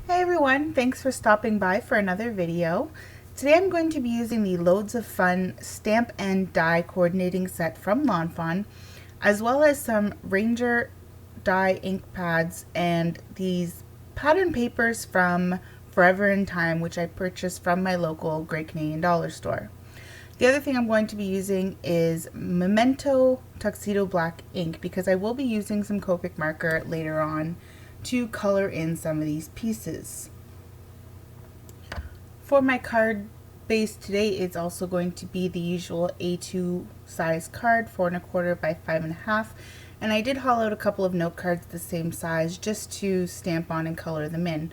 Hey everyone, thanks for stopping by for another video. Today I'm going to be using the Loads of Fun stamp and die coordinating set from Lawn Fawn, as well as some Ranger die ink pads and these pattern papers from Forever in Time, which I purchased from my local Great Canadian Dollar store. The other thing I'm going to be using is Memento Tuxedo Black ink because I will be using some Copic marker later on to color in some of these pieces. For my card base today, it's also going to be the usual A2 size card, 4¼ by 5½, and I did hollow out a couple of note cards the same size just to stamp on and color them in.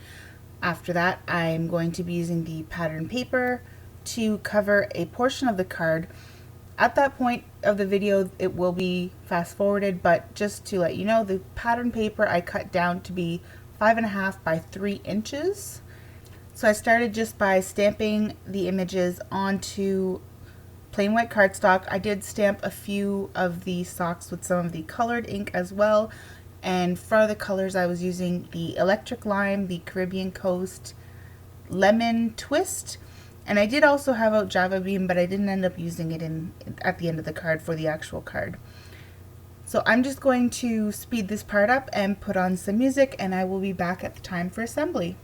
After that, I'm going to be using the pattern paper to cover a portion of the card. At that point of the video, it will be fast forwarded, but just to let you know, the pattern paper I cut down to be 5½ by 3 inches. So I started just by stamping the images onto plain white cardstock. I did stamp a few of the socks with some of the colored ink as well. And for the colors, I was using the Electric Lime, the Caribbean Coast, Lemon Twist, and I did also have out Java Bean, but I didn't end up using it at the end of the card for the actual card. So I'm just going to speed this part up and put on some music, and I will be back at the time for assembly.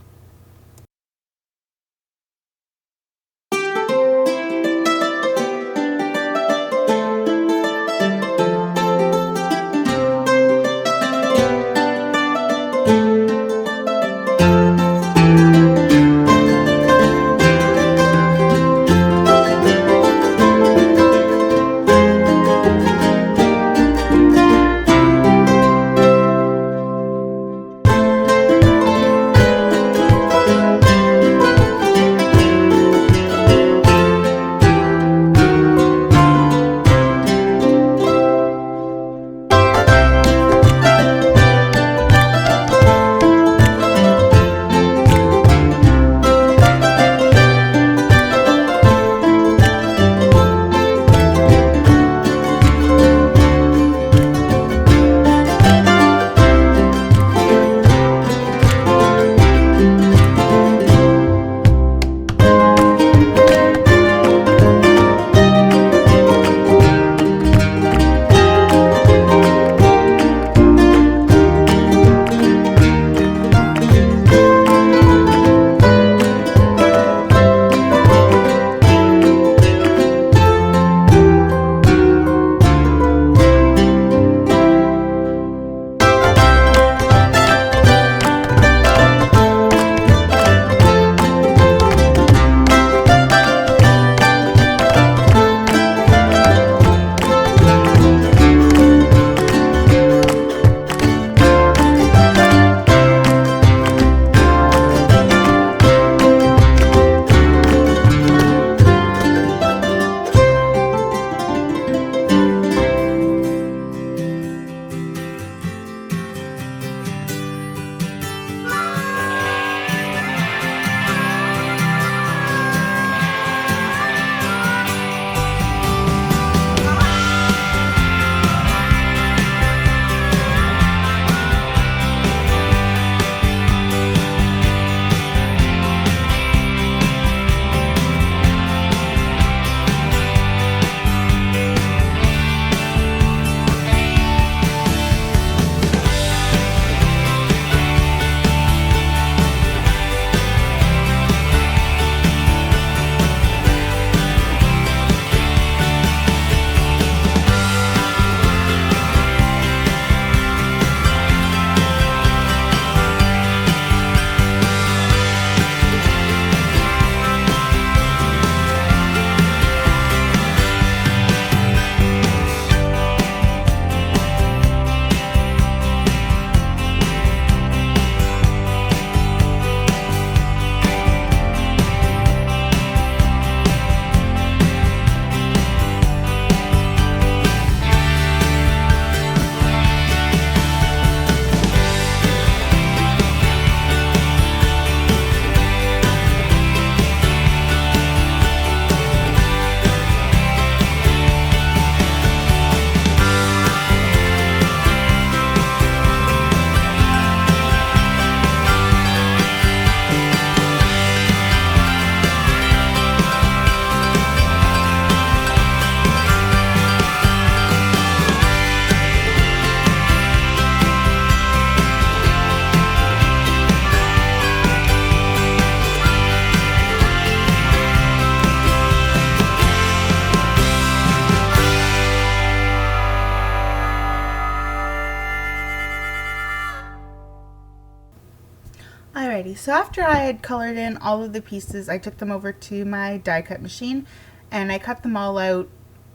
Alrighty, so after I had colored in all of the pieces, I took them over to my die cut machine and I cut them all out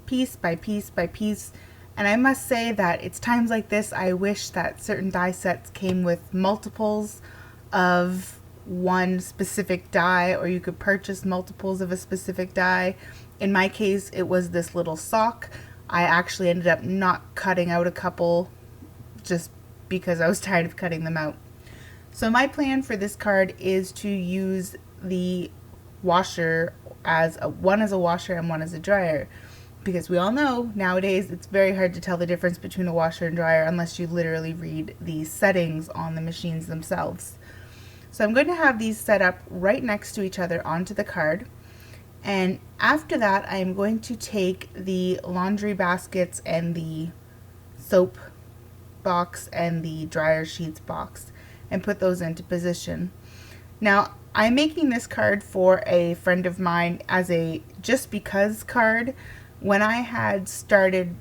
piece by piece by piece. And I must say that it's times like this I wish that certain die sets came with multiples of one specific die, or you could purchase multiples of a specific die. In my case, it was this little sock. I actually ended up not cutting out a couple just because I was tired of cutting them out. So my plan for this card is to use the washer as one as a washer and one as a dryer, because we all know nowadays it's very hard to tell the difference between a washer and dryer unless you literally read the settings on the machines themselves. So I'm going to have these set up right next to each other onto the card, and after that I'm going to take the laundry baskets and the soap box and the dryer sheets box and put those into position. Now, I'm making this card for a friend of mine as a just because card. When I had started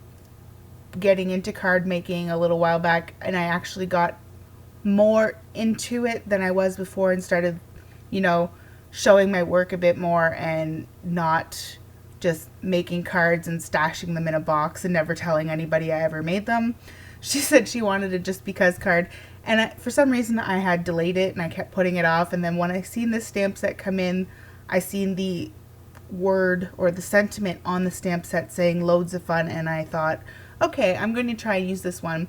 getting into card making a little while back, and I actually got more into it than I was before and started, showing my work a bit more and not just making cards and stashing them in a box and never telling anybody I ever made them. She said she wanted a just because card, and for some reason I had delayed it and I kept putting it off, and then when I seen this stamp set come in, I seen the word or the sentiment on the stamp set saying loads of fun, and I thought, okay, I'm going to try and use this one.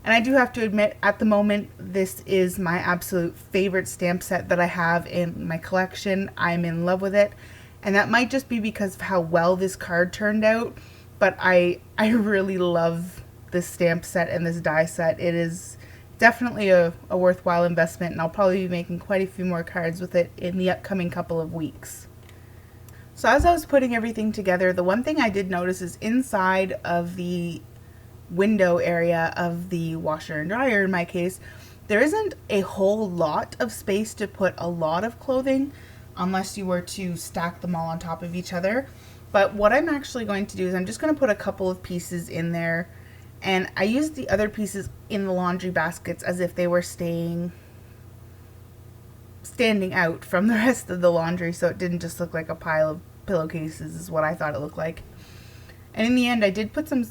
And I do have to admit, at the moment, this is my absolute favorite stamp set that I have in my collection. I'm in love with it, and that might just be because of how well this card turned out, but I really love this stamp set and this die set. It is definitely a worthwhile investment, and I'll probably be making quite a few more cards with it in the upcoming couple of weeks. So as I was putting everything together, the one thing I did notice is inside of the window area of the washer and dryer, in my case, there isn't a whole lot of space to put a lot of clothing unless you were to stack them all on top of each other. But what I'm actually going to do is I'm just going to put a couple of pieces in there, and I used the other pieces in the laundry baskets as if they were standing out from the rest of the laundry, so it didn't just look like a pile of pillowcases, is what I thought it looked like. And in the end, I did put some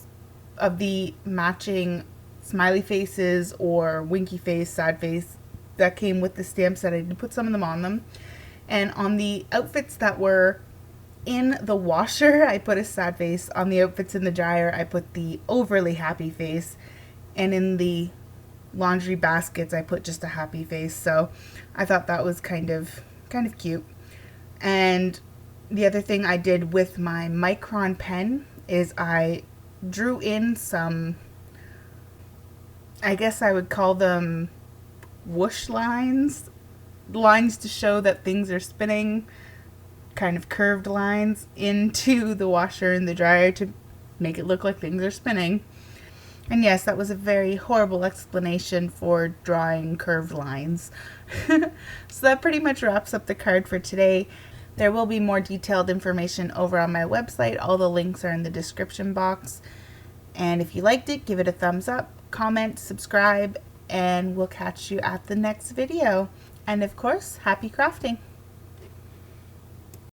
of the matching smiley faces or winky face, sad face that came with the stamp set. I did put some of them on them. And on the outfits that were in the washer, I put a sad face. On the outfits in the dryer, I put the overly happy face. And in the laundry baskets, I put just a happy face. So I thought that was kind of cute. And the other thing I did with my Micron pen is I drew in some, I guess I would call them whoosh lines to show that things are spinning, kind of curved lines into the washer and the dryer to make it look like things are spinning. And yes, that was a very horrible explanation for drawing curved lines. So that pretty much wraps up the card for today. There will be more detailed information over on my website. All the links are in the description box. And if you liked it, give it a thumbs up, comment, subscribe, and we'll catch you at the next video. And of course, happy crafting!